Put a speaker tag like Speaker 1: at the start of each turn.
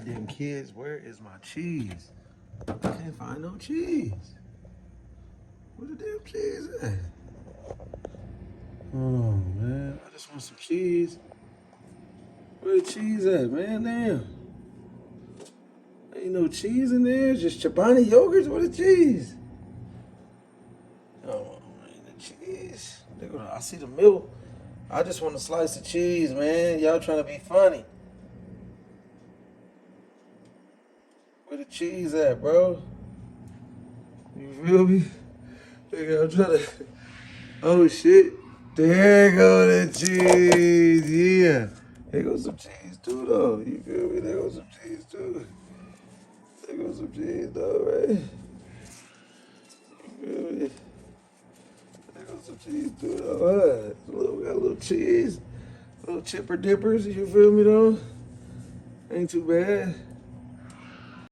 Speaker 1: Damn kids, where is my cheese? I can't find no cheese. Where the damn cheese at? Oh man, I just want some cheese. Where the cheese at, man? Damn. Ain't no cheese in there, just Chobani yogurts. Where the cheese? Oh man, the cheese. I see the milk. I just want a slice of cheese, man. Y'all trying to be funny. Where the cheese at, bro? You feel me? Nigga, I'm trying to. Oh shit. There go the cheese. Yeah. There goes some cheese too, though. You feel me? There goes some cheese too. There goes some cheese, though, right? You feel me? There goes some cheese too, though. We got a little cheese. Little chipper dippers. You feel me, though? Ain't too bad.